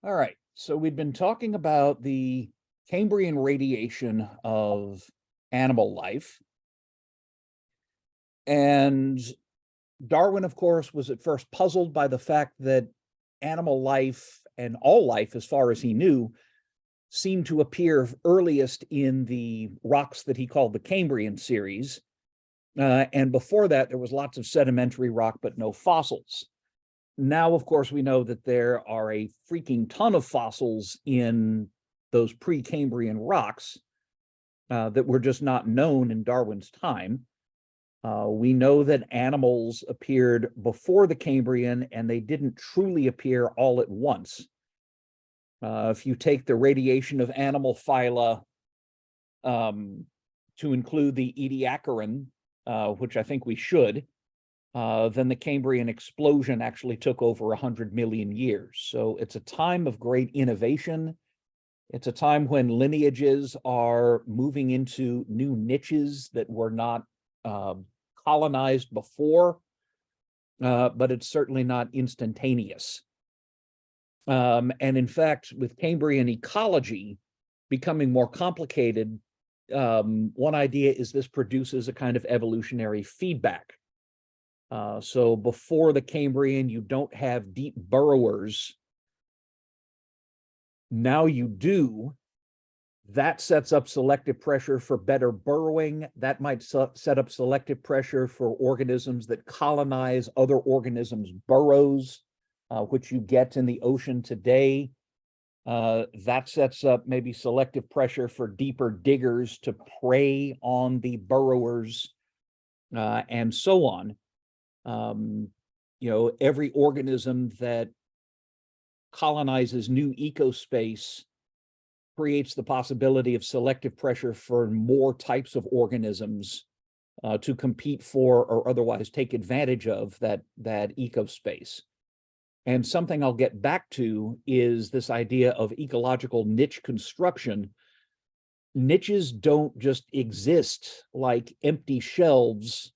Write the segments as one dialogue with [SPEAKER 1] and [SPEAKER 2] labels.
[SPEAKER 1] All right, so we've been talking about the Cambrian radiation of animal life. And Darwin, of course, was at first puzzled by the fact that animal life and all life, as far as he knew, seemed to appear earliest in the rocks that he called the Cambrian series. And before that, there was lots of sedimentary rock, but no fossils. Now, of course, we know that there are a freaking ton of fossils in those pre-Cambrian rocks that were just not known in Darwin's time. We know that animals appeared before the Cambrian, and they didn't truly appear all at once. If you take the radiation of animal phyla to include the Ediacaran, which I think we should, then the Cambrian explosion actually took over 100 million years. So it's a time of great innovation. It's a time when lineages are moving into new niches that were not colonized before, but it's certainly not instantaneous. And in fact, with Cambrian ecology becoming more complicated, one idea is this produces a kind of evolutionary feedback. So before the Cambrian, you don't have deep burrowers. Now you do. That sets up selective pressure for better burrowing. That might set up selective pressure for organisms that colonize other organisms' burrows, which you get in the ocean today. That sets up maybe selective pressure for deeper diggers to prey on the burrowers, and so on. Every organism that colonizes new ecospace creates the possibility of selective pressure for more types of organisms to compete for or otherwise take advantage of that ecospace. And something I'll get back to is this idea of ecological niche construction. Niches don't just exist like empty shelves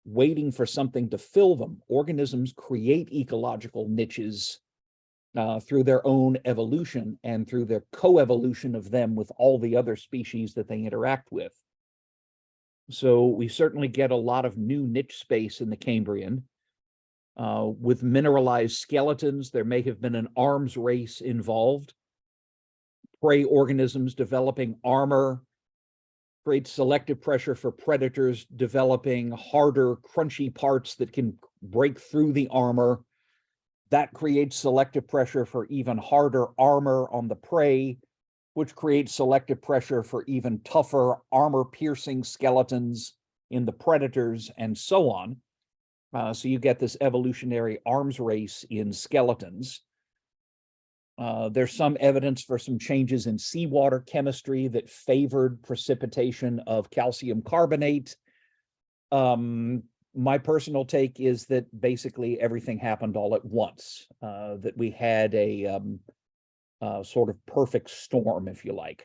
[SPEAKER 1] waiting for something to fill them. Organisms create ecological niches through their own evolution and through their coevolution of them with all the other species that they interact with. So we certainly get a lot of new niche space in the Cambrian. With mineralized skeletons, there may have been an arms race involved. Prey organisms developing armor creates selective pressure for predators developing harder, crunchy parts that can break through the armor. That creates selective pressure for even harder armor on the prey, which creates selective pressure for even tougher armor-piercing skeletons in the predators, and so on. So you get this evolutionary arms race in skeletons. There's some evidence for some changes in seawater chemistry that favored precipitation of calcium carbonate. My personal take is that basically everything happened all at once, that we had a sort of perfect storm, if you like.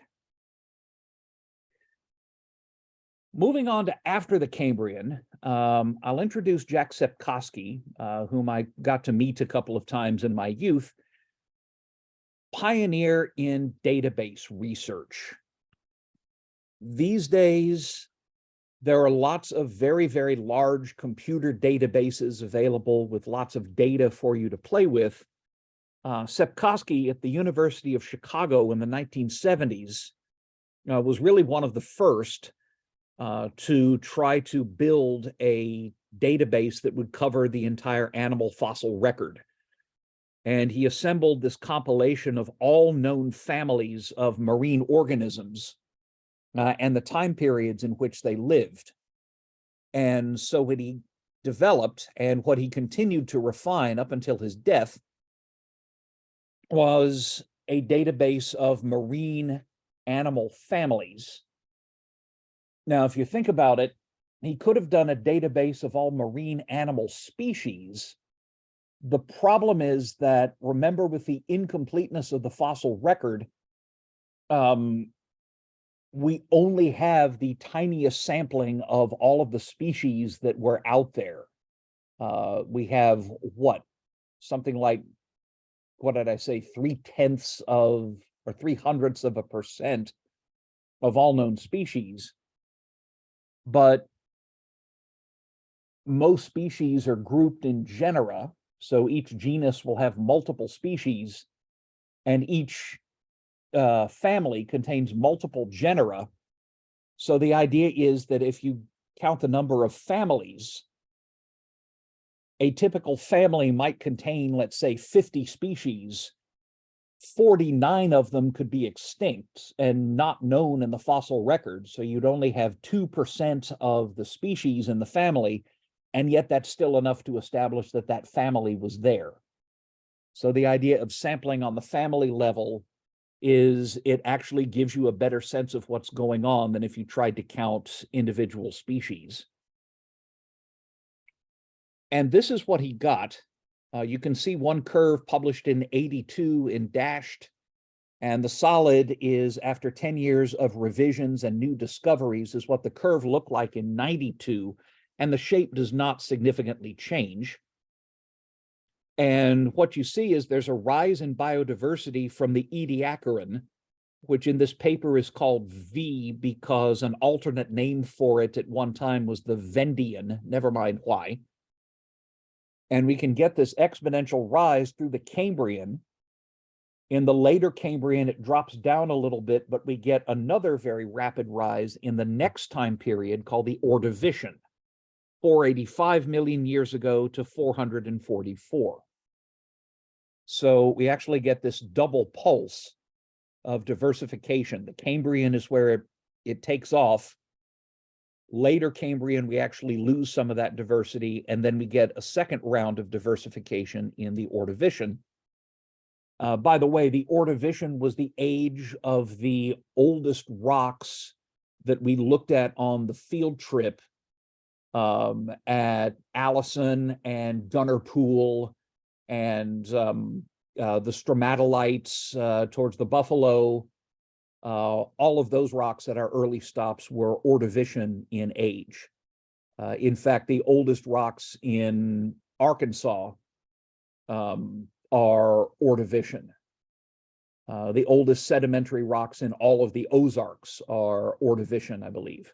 [SPEAKER 1] Moving on to after the Cambrian, I'll introduce Jack Sepkoski, whom I got to meet a couple of times in my youth. Pioneer in database research. These days, there are lots of very, very large computer databases available with lots of data for you to play with. Sepkoski at the University of Chicago in the 1970s was really one of the first to try to build a database that would cover the entire animal fossil record. And he assembled this compilation of all known families of marine organisms and the time periods in which they lived. And so what he developed and what he continued to refine up until his death was a database of marine animal families. Now, if you think about it, he could have done a database of all marine animal species. The problem is that, remember, with the incompleteness of the fossil record, we only have the tiniest sampling of all of the species that were out there. We have something like what did I say, 3/10 of, or 0.03% of all known species. But most species are grouped in genera. So each genus will have multiple species, and each family contains multiple genera. So the idea is that if you count the number of families, a typical family might contain, let's say, 50 species. 49 of them could be extinct and not known in the fossil record. So you'd only have 2% of the species in the family, and yet that's still enough to establish that that family was there. So the idea of sampling on the family level is it actually gives you a better sense of what's going on than if you tried to count individual species. And this is what he got. You can see one curve published in 82 in dashed, and the solid is after 10 years of revisions and new discoveries is what the curve looked like in 92, and the shape does not significantly change. And what you see is there's a rise in biodiversity from the Ediacaran, which in this paper is called V because an alternate name for it at one time was the Vendian, never mind why. And we can get this exponential rise through the Cambrian. In the later Cambrian, it drops down a little bit, but we get another very rapid rise in the next time period called the Ordovician, 485 million years ago to 444. So we actually get this double pulse of diversification. The Cambrian is where it takes off. Later Cambrian, we actually lose some of that diversity, and then we get a second round of diversification in the Ordovician. By the way, the Ordovician was the age of the oldest rocks that we looked at on the field trip at Allison and Gunner Pool and the stromatolites towards the Buffalo. All of those rocks at our early stops were Ordovician in age. In fact, the oldest rocks in Arkansas are Ordovician. The oldest sedimentary rocks in all of the Ozarks are Ordovician, I believe.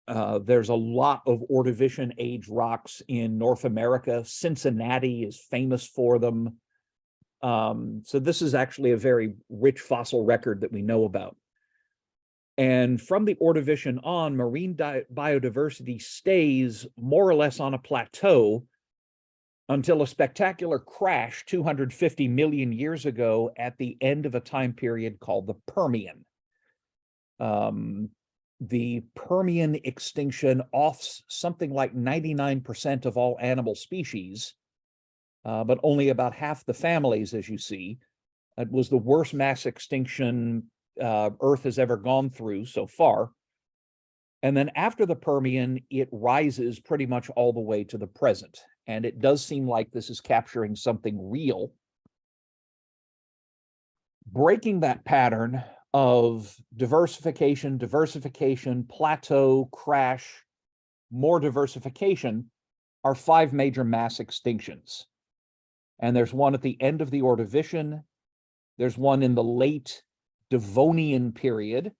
[SPEAKER 1] There's a lot of Ordovician age rocks in North America. Cincinnati is famous for them. So this is actually a very rich fossil record that we know about. And from the Ordovician on, marine biodiversity stays more or less on a plateau until a spectacular crash 250 million years ago at the end of a time period called the Permian. The Permian extinction offs something like 99% of all animal species, but only about half the families, as you see. It was the worst mass extinction Earth has ever gone through so far. And then after the Permian, it rises pretty much all the way to the present. And it does seem like this is capturing something real. Breaking that pattern of diversification, plateau, crash, more diversification are 5 major mass extinctions. And there's one at the end of the Ordovician. There's one in the late Devonian period.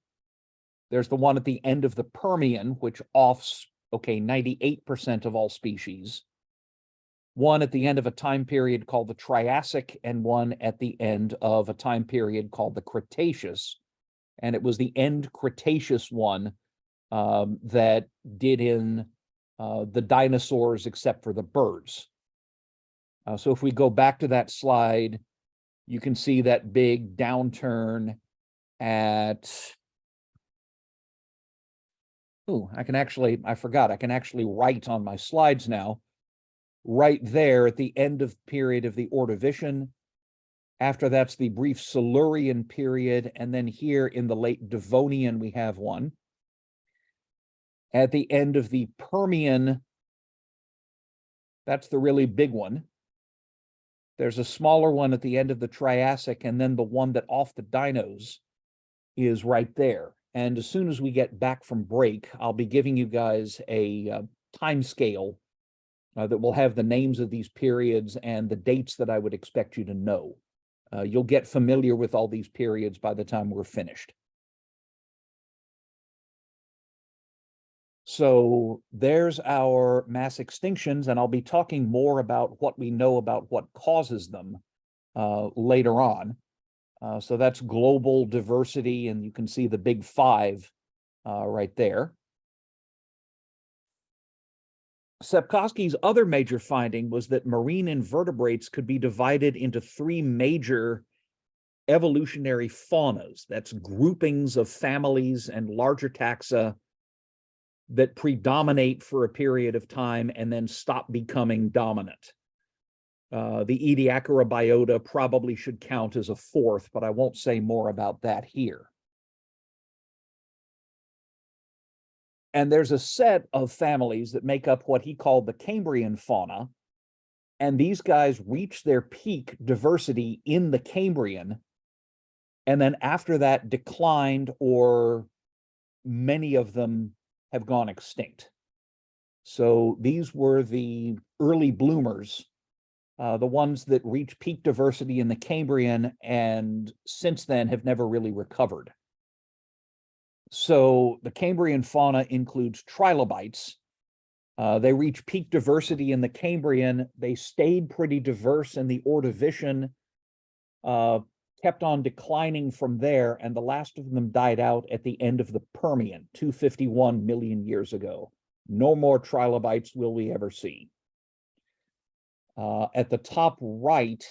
[SPEAKER 1] There's the one at the end of the Permian, which offs, 98% of all species. One at the end of a time period called the Triassic, and one at the end of a time period called the Cretaceous. And it was the end Cretaceous one that did in the dinosaurs except for the birds. So if we go back to that slide, you can see that big downturn at, I forgot, I can actually write on my slides now. Right there at the end of period of the Ordovician. After that's the brief Silurian period, and then here in the late Devonian, we have one. At the end of the Permian, that's the really big one. There's a smaller one at the end of the Triassic, and then the one that off the dinos is right there. And as soon as we get back from break, I'll be giving you guys a time scale that will have the names of these periods and the dates that I would expect you to know. You'll get familiar with all these periods by the time we're finished. So there's our mass extinctions, and I'll be talking more about what we know about what causes them later on. So that's global diversity, and you can see the big five right there. Sepkoski's other major finding was that marine invertebrates could be divided into three major evolutionary faunas. That's groupings of families and larger taxa that predominate for a period of time and then stop becoming dominant. The Ediacara biota probably should count as a fourth, but I won't say more about that here. And there's a set of families that make up what he called the Cambrian fauna. And these guys reached their peak diversity in the Cambrian, and then after that declined, or many of them have gone extinct. So these were the early bloomers, the ones that reached peak diversity in the Cambrian and since then have never really recovered. So the Cambrian fauna includes trilobites. They reach peak diversity in the Cambrian. They stayed pretty diverse in the Ordovician, kept on declining from there, and the last of them died out at the end of the Permian, 251 million years ago. No more trilobites will we ever see. At the top right,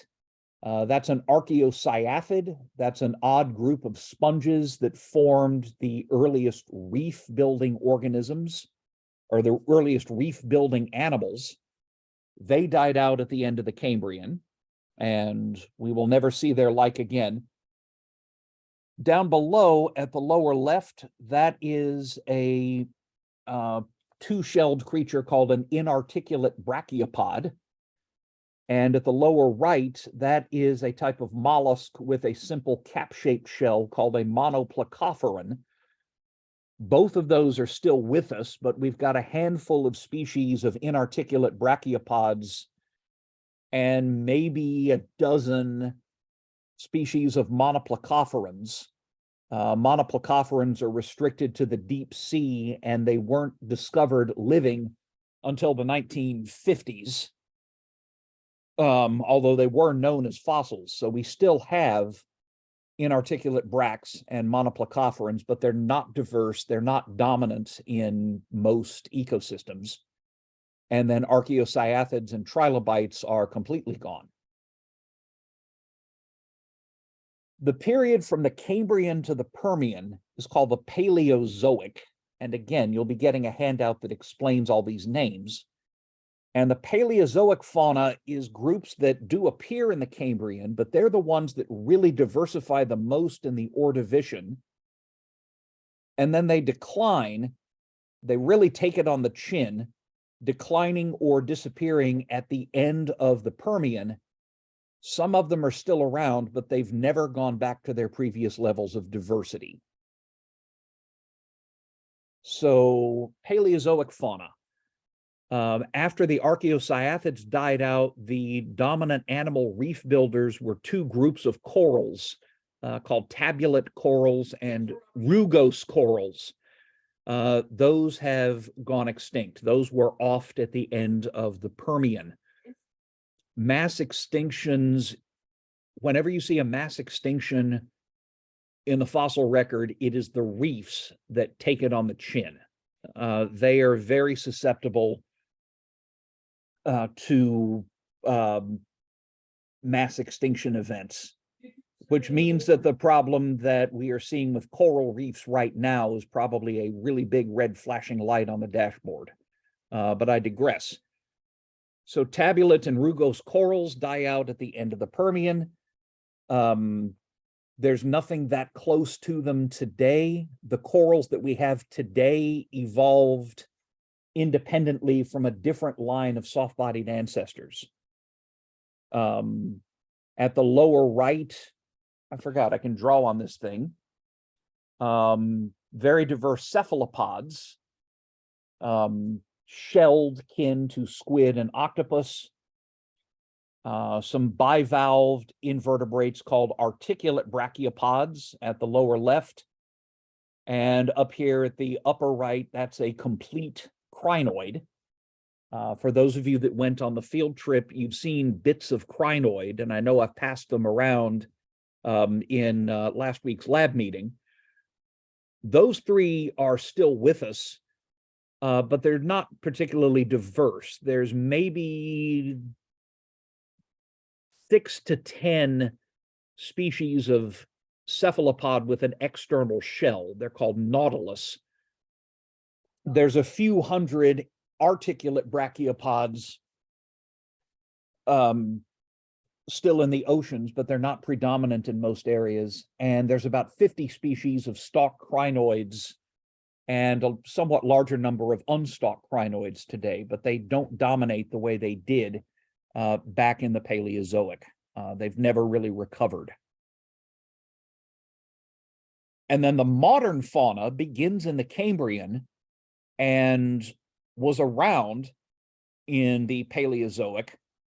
[SPEAKER 1] that's an archaeocyathid. That's an odd group of sponges that formed the earliest reef-building organisms, or the earliest reef-building animals. They died out at the end of the Cambrian, and we will never see their like again. Down below, at the lower left, that is a two-shelled creature called an inarticulate brachiopod. And at the lower right, that is a type of mollusk with a simple cap-shaped shell called a monoplacophoran. Both of those are still with us, but we've got a handful of species of inarticulate brachiopods and maybe a dozen species of monoplacophorans. Monoplacophorans are restricted to the deep sea, and they weren't discovered living until the 1950s. Although they were known as fossils. So we still have inarticulate brachs and monoplacophorans, but they're not diverse. They're not dominant in most ecosystems. And then archaeocyathids and trilobites are completely gone. The period from the Cambrian to the Permian is called the Paleozoic. And again, you'll be getting a handout that explains all these names. And the Paleozoic fauna is groups that do appear in the Cambrian, but they're the ones that really diversify the most in the Ordovician. And then they decline. They really take it on the chin, declining or disappearing at the end of the Permian. Some of them are still around, but they've never gone back to their previous levels of diversity. So Paleozoic fauna. After the archaeocyathids died out, the dominant animal reef builders were two groups of corals called tabulate corals and rugose corals. Those have gone extinct. Those were offed at the end of the Permian. Mass extinctions, whenever you see a mass extinction in the fossil record, it is the reefs that take it on the chin. They are very susceptible to mass extinction events, which means that the problem that we are seeing with coral reefs right now is probably a really big red flashing light on the dashboard. But I digress. So tabulate and rugose corals die out at the end of the Permian. There's nothing that close to them today. The corals that we have today evolved independently from a different line of soft-bodied ancestors. At the lower right, I forgot, I can draw on this thing. Very diverse cephalopods. shelled kin to squid and octopus, some bivalved invertebrates called articulate brachiopods at the lower left. And up here at the upper right, that's a complete crinoid. For those of you that went on the field trip, you've seen bits of crinoid, and I know I've passed them around in last week's lab meeting. Those three are still with us, but they're not particularly diverse. There's maybe 6 to 10 species of cephalopod with an external shell. They're called nautilus. There's a few hundred articulate brachiopods still in the oceans, but they're not predominant in most areas. And there's about 50 species of stalked crinoids and a somewhat larger number of unstalked crinoids today, but they don't dominate the way they did back in the Paleozoic. They've never really recovered. And then the modern fauna begins in the Cambrian and was around in the Paleozoic,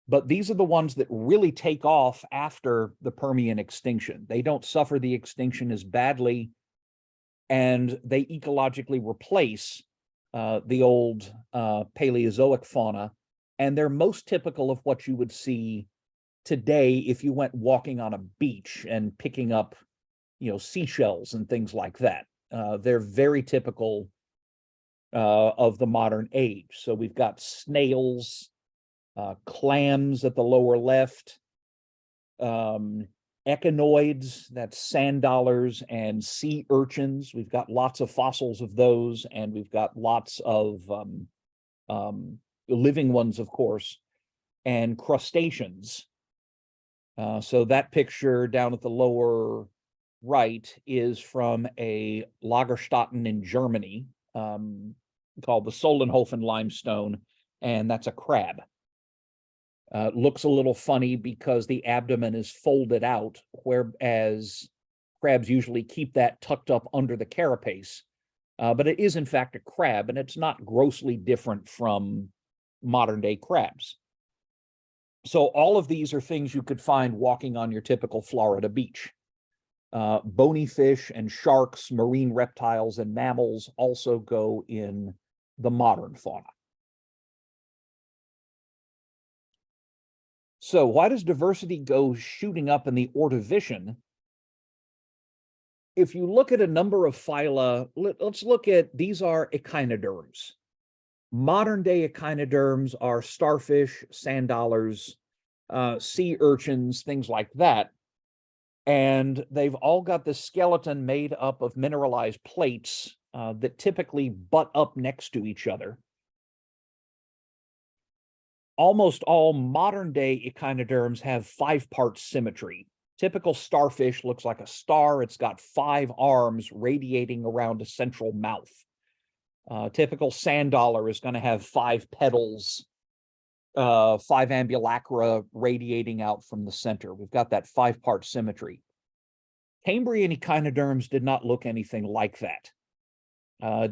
[SPEAKER 1] but these are the ones that really take off after the Permian extinction. They don't suffer the extinction as badly, and they ecologically replace the old Paleozoic fauna, and they're most typical of what you would see today if you went walking on a beach and picking up, seashells and things like that. They're very typical of the modern age. So we've got snails, clams at the lower left, echinoids, that's sand dollars, and sea urchins. We've got lots of fossils of those, and we've got lots of living ones, of course, and crustaceans. So that picture down at the lower right is from a Lagerstätten in Germany, called the Solenhofen limestone, and that's a crab. Looks a little funny because the abdomen is folded out, whereas crabs usually keep that tucked up under the carapace. But it is in fact a crab, and it's not grossly different from modern day crabs. So all of these are things you could find walking on your typical Florida beach. Bony fish and sharks, marine reptiles, and mammals also go in the modern fauna. So why does diversity go shooting up in the Ordovician? If you look at a number of phyla, let's look at, these are echinoderms. Modern day echinoderms are starfish, sand dollars, sea urchins, things like that. And they've all got this skeleton made up of mineralized plates that typically butt up next to each other. Almost all modern day echinoderms have 5-part symmetry. Typical starfish looks like a star. It's got 5 arms radiating around a central mouth. Typical sand dollar is going to have 5 petals, 5 ambulacra radiating out from the center. We've got that 5-part symmetry. Cambrian echinoderms did not look anything like that.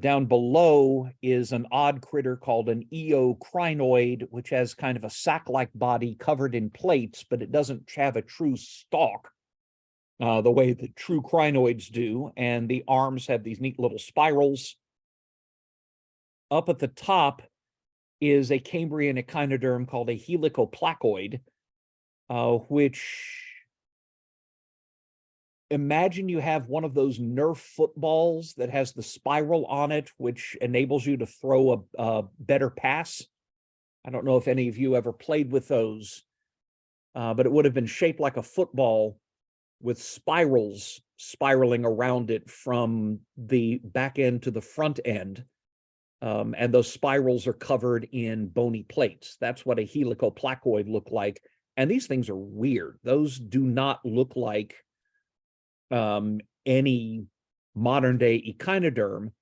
[SPEAKER 1] Down below is an odd critter called an eocrinoid, which has kind of a sac-like body covered in plates, but it doesn't have a true stalk the way that true crinoids do, and the arms have these neat little spirals. Up at the top is a Cambrian echinoderm called a helicoplacoid, which, imagine you have one of those Nerf footballs that has the spiral on it, which enables you to throw a better pass. I don't know if any of you ever played with those, but it would have been shaped like a football with spirals spiraling around it from the back end to the front end. And those spirals are covered in bony plates. That's what a helicoplacoid look like. And these things are weird. Those do not look like any modern day echinoderm.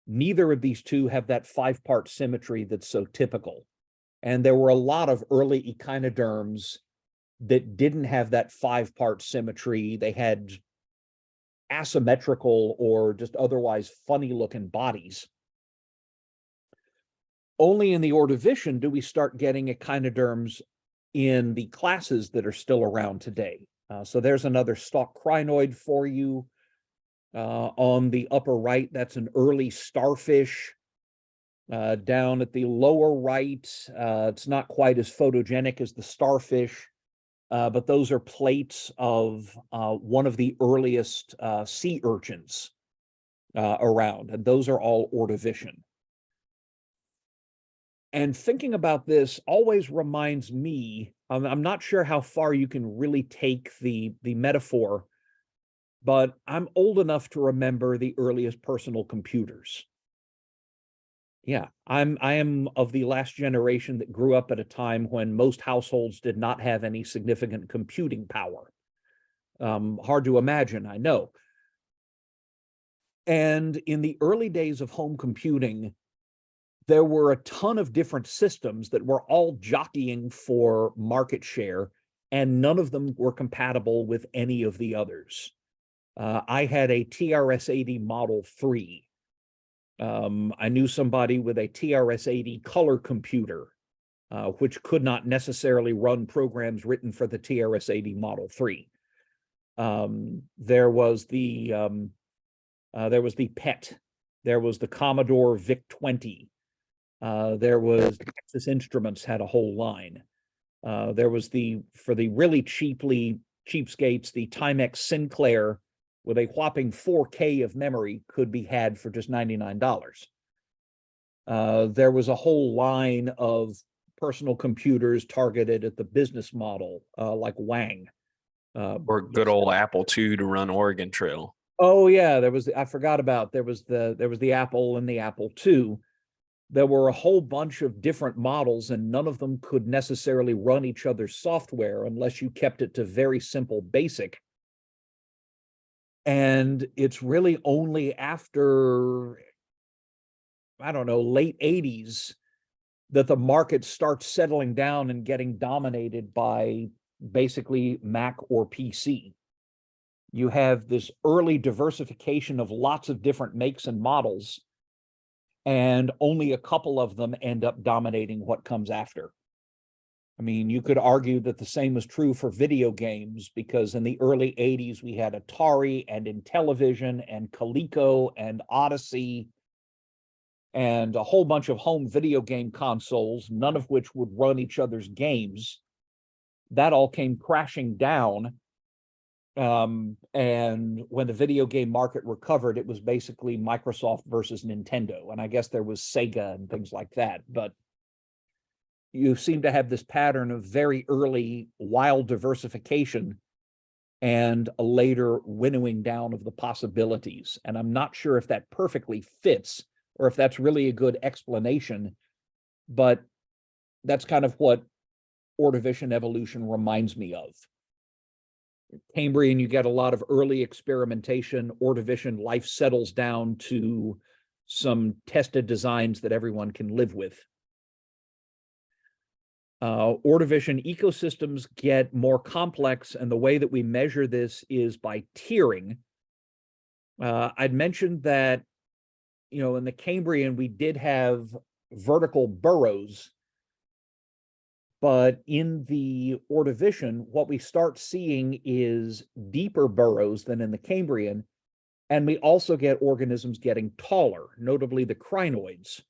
[SPEAKER 1] Neither of these two have that 5-part symmetry that's so typical. And there were a lot of early echinoderms that didn't have that 5-part symmetry. They had asymmetrical or just otherwise funny looking bodies. Only in the Ordovician do we start getting echinoderms in the classes that are still around today. So there's another stalk crinoid for you. On the upper right, that's an early starfish. Down at the lower right, it's not quite as photogenic as the starfish, but those are plates of one of the earliest sea urchins around, and those are all Ordovician. And thinking about this always reminds me, I'm not sure how far you can really take the metaphor, but I'm old enough to remember the earliest personal computers. Yeah, I am of the last generation that grew up at a time when most households did not have any significant computing power. Hard to imagine, I know. And in the early days of home computing, there were a ton of different systems that were all jockeying for market share, and none of them were compatible with any of the others. I had a TRS-80 Model 3. I knew somebody with a TRS-80 color computer, which could not necessarily run programs written for the TRS-80 Model 3. There was the PET. There was the Commodore VIC-20. There was Texas Instruments had a whole line. There was for the really cheapskates, the Timex Sinclair with a whopping 4K of memory could be had for just $99. There was a whole line of personal computers targeted at the business model, like Wang.
[SPEAKER 2] Or good old Apple II to run Oregon Trail.
[SPEAKER 1] Oh yeah, I forgot about, there was the Apple and the Apple II. There were a whole bunch of different models, and none of them could necessarily run each other's software unless you kept it to very simple BASIC. And it's really only after, I don't know, late 80s that the market starts settling down and getting dominated by basically Mac or PC. You have this early diversification of lots of different makes and models, and only a couple of them end up dominating what comes after. I mean, you could argue that the same is true for video games, because in the early 80s, we had Atari and Intellivision and Coleco and Odyssey and a whole bunch of home video game consoles, none of which would run each other's games. That all came crashing down. And when the video game market recovered, it was basically Microsoft versus Nintendo. And I guess there was Sega and things like that. But you seem to have this pattern of very early wild diversification and a later winnowing down of the possibilities. And I'm not sure if that perfectly fits or if that's really a good explanation, but that's kind of what Ordovician evolution reminds me of. Cambrian, you get a lot of early experimentation. Ordovician, life settles down to some tested designs that everyone can live with. Ordovician ecosystems get more complex, and the way that we measure this is by tiering. I'd mentioned that, in the Cambrian, we did have vertical burrows, but in the Ordovician, what we start seeing is deeper burrows than in the Cambrian, and we also get organisms getting taller, notably the crinoids.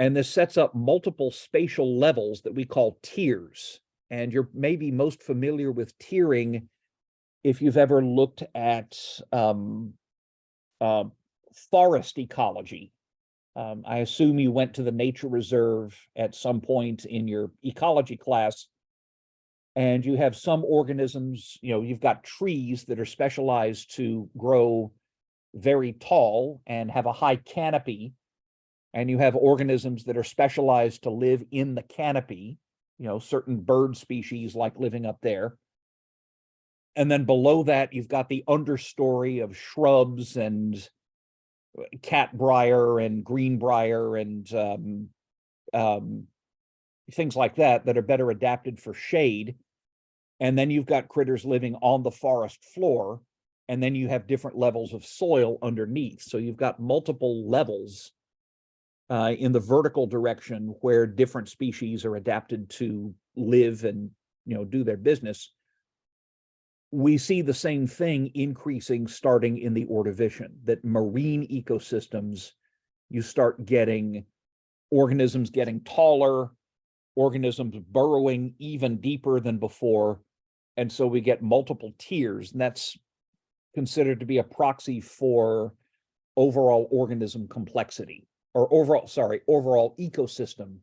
[SPEAKER 1] And this sets up multiple spatial levels that we call tiers. And you're maybe most familiar with tiering if you've ever looked at forest ecology. I assume you went to the nature reserve at some point in your ecology class, and you have some organisms, you've got trees that are specialized to grow very tall and have a high canopy, and you have organisms that are specialized to live in the canopy, certain bird species like living up there. And then below that, you've got the understory of shrubs and catbrier and greenbrier and things like that are better adapted for shade. And then you've got critters living on the forest floor, and then you have different levels of soil underneath. So you've got multiple levels in the vertical direction where different species are adapted to live and do their business, we see the same thing increasing starting in the Ordovician, that marine ecosystems, you start getting organisms getting taller, organisms burrowing even deeper than before. And so we get multiple tiers, and that's considered to be a proxy for overall organism complexity, or overall ecosystem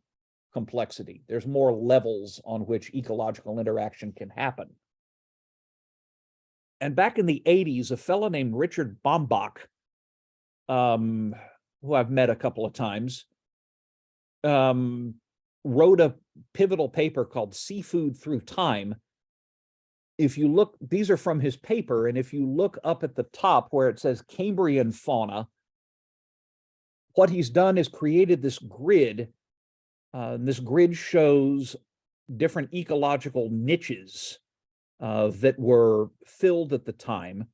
[SPEAKER 1] complexity. There's more levels on which ecological interaction can happen. And back in the 80s, a fellow named Richard Bombach, who I've met a couple of times, wrote a pivotal paper called Seafood Through Time. If you look, these are from his paper, and if you look up at the top where it says Cambrian fauna, what he's done is created this grid. This grid shows different ecological niches that were filled at the time.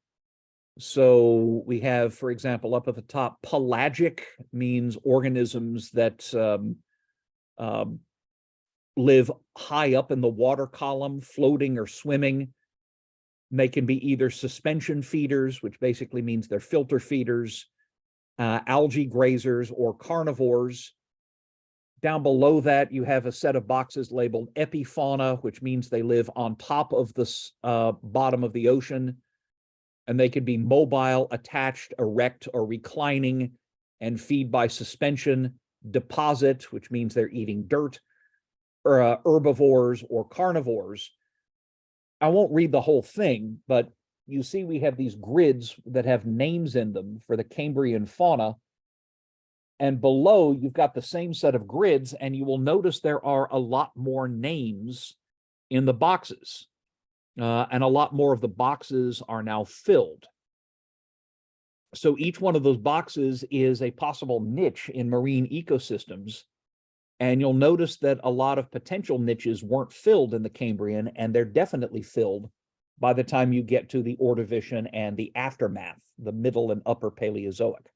[SPEAKER 1] So we have, for example, up at the top, pelagic means organisms that live high up in the water column, floating or swimming. And they can be either suspension feeders, which basically means they're filter feeders, algae grazers, or carnivores. Down below that, you have a set of boxes labeled epifauna, which means they live on top of the bottom of the ocean, and they can be mobile, attached, erect, or reclining, and feed by suspension. Deposit, which means they're eating dirt, or herbivores or carnivores. I won't read the whole thing, but you see we have these grids that have names in them for the Cambrian fauna. And below, you've got the same set of grids, and you will notice there are a lot more names in the boxes. And a lot more of the boxes are now filled. So each one of those boxes is a possible niche in marine ecosystems. And you'll notice that a lot of potential niches weren't filled in the Cambrian, and they're definitely filled by the time you get to the Ordovician and the aftermath, the middle and upper Paleozoic.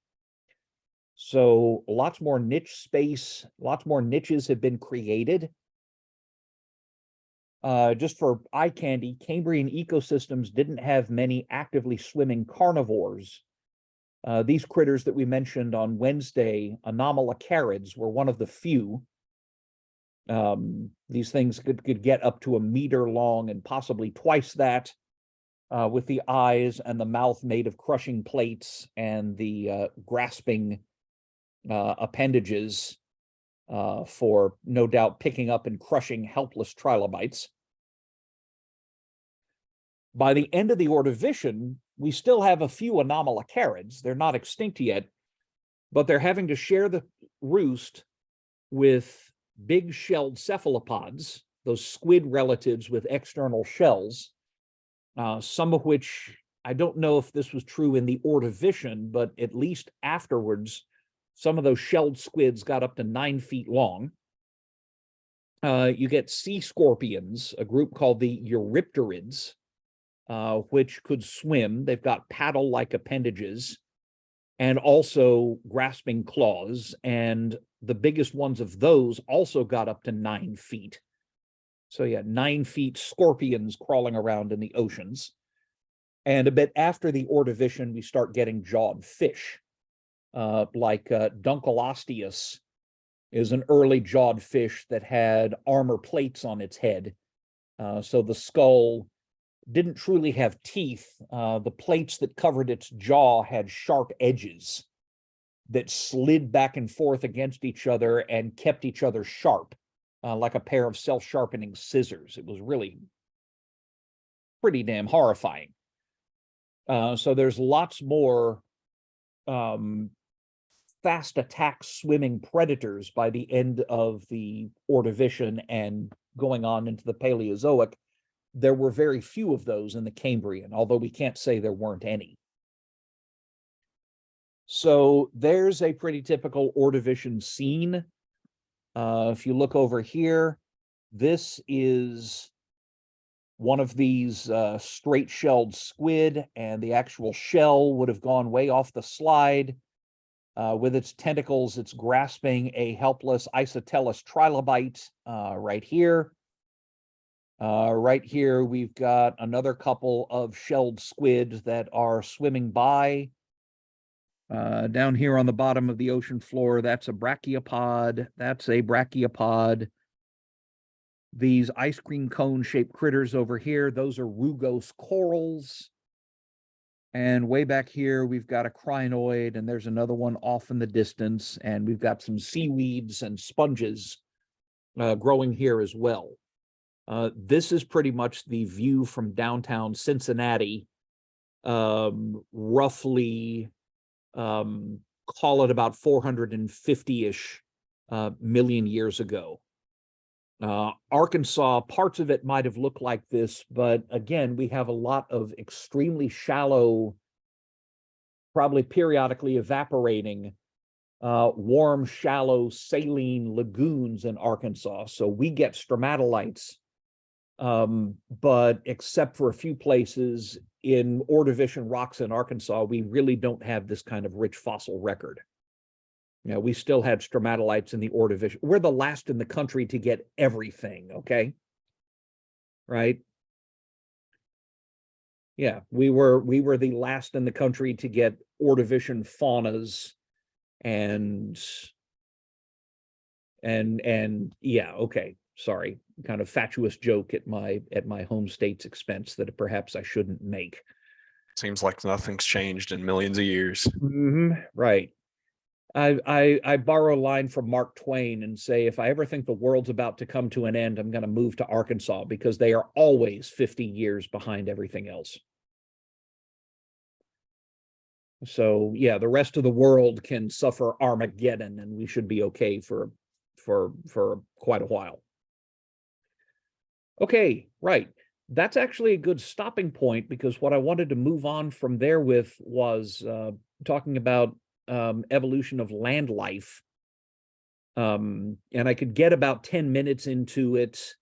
[SPEAKER 1] So lots more niche space, lots more niches have been created. Just for eye candy, Cambrian ecosystems didn't have many actively swimming carnivores. These critters that we mentioned on Wednesday, anomalocarids, were one of the few. These things could get up to 1 meter long and possibly twice that, with the eyes and the mouth made of crushing plates and the grasping appendages for no doubt picking up and crushing helpless trilobites. By the end of the Ordovician, we still have a few anomalocarids. They're not extinct yet, but they're having to share the roost with big shelled cephalopods, those squid relatives with external shells, some of which, I don't know if this was true in the Ordovician, but at least afterwards, some of those shelled squids got up to 9 feet long. You get sea scorpions, a group called the Eurypterids, which could swim. They've got paddle-like appendages and also grasping claws. And the biggest ones of those also got up to 9 feet. So yeah, 9 feet scorpions crawling around in the oceans. And a bit after the Ordovician, we start getting jawed fish. Like Dunkleosteus is an early jawed fish that had armor plates on its head. So the skull didn't truly have teeth. The plates that covered its jaw had sharp edges that slid back and forth against each other and kept each other sharp, like a pair of self-sharpening scissors. It was really pretty damn horrifying. So there's lots more fast attack swimming predators by the end of the Ordovician and going on into the Paleozoic. There were very few of those in the Cambrian, although we can't say there weren't any. So there's a pretty typical Ordovician scene. If you look over here, this is one of these straight-shelled squid, and the actual shell would have gone way off the slide. With its tentacles, it's grasping a helpless isotellus trilobite right here. Right here, we've got another couple of shelled squid that are swimming by. Down here on the bottom of the ocean floor, that's a brachiopod. That's a brachiopod. These ice cream cone shaped critters over here, those are rugose corals. And way back here, we've got a crinoid, and there's another one off in the distance. And we've got some seaweeds and sponges growing here as well. This is pretty much the view from downtown Cincinnati, roughly, call it about 450-ish million years ago. Arkansas, parts of it might have looked like this, but again, we have a lot of extremely shallow, probably periodically evaporating, warm, shallow, saline lagoons in Arkansas. So we get stromatolites, but except for a few places in Ordovician rocks in Arkansas, we really don't have this kind of rich fossil record. You know, we still had stromatolites in the Ordovician. We're the last in the country to get everything, okay? Right? Yeah, we were the last in the country to get Ordovician faunas and yeah, okay. Sorry, kind of fatuous joke at my home state's expense that perhaps I shouldn't make.
[SPEAKER 2] Seems like nothing's changed in millions of years.
[SPEAKER 1] Right. I borrow a line from Mark Twain and say, if I ever think the world's about to come to an end, I'm going to move to Arkansas because they are always 50 years behind everything else. So yeah, the rest of the world can suffer Armageddon and we should be okay for quite a while. Okay, right. That's actually a good stopping point because what I wanted to move on from there with was talking about evolution of land life. And I could get about 10 minutes into it,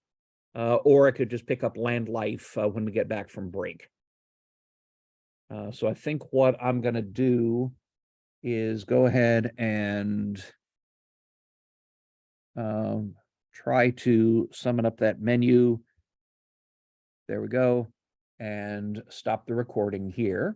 [SPEAKER 1] or I could just pick up land life when we get back from break. So I think what I'm going to do is go ahead and try to summon up that menu. There we go. And stop the recording here.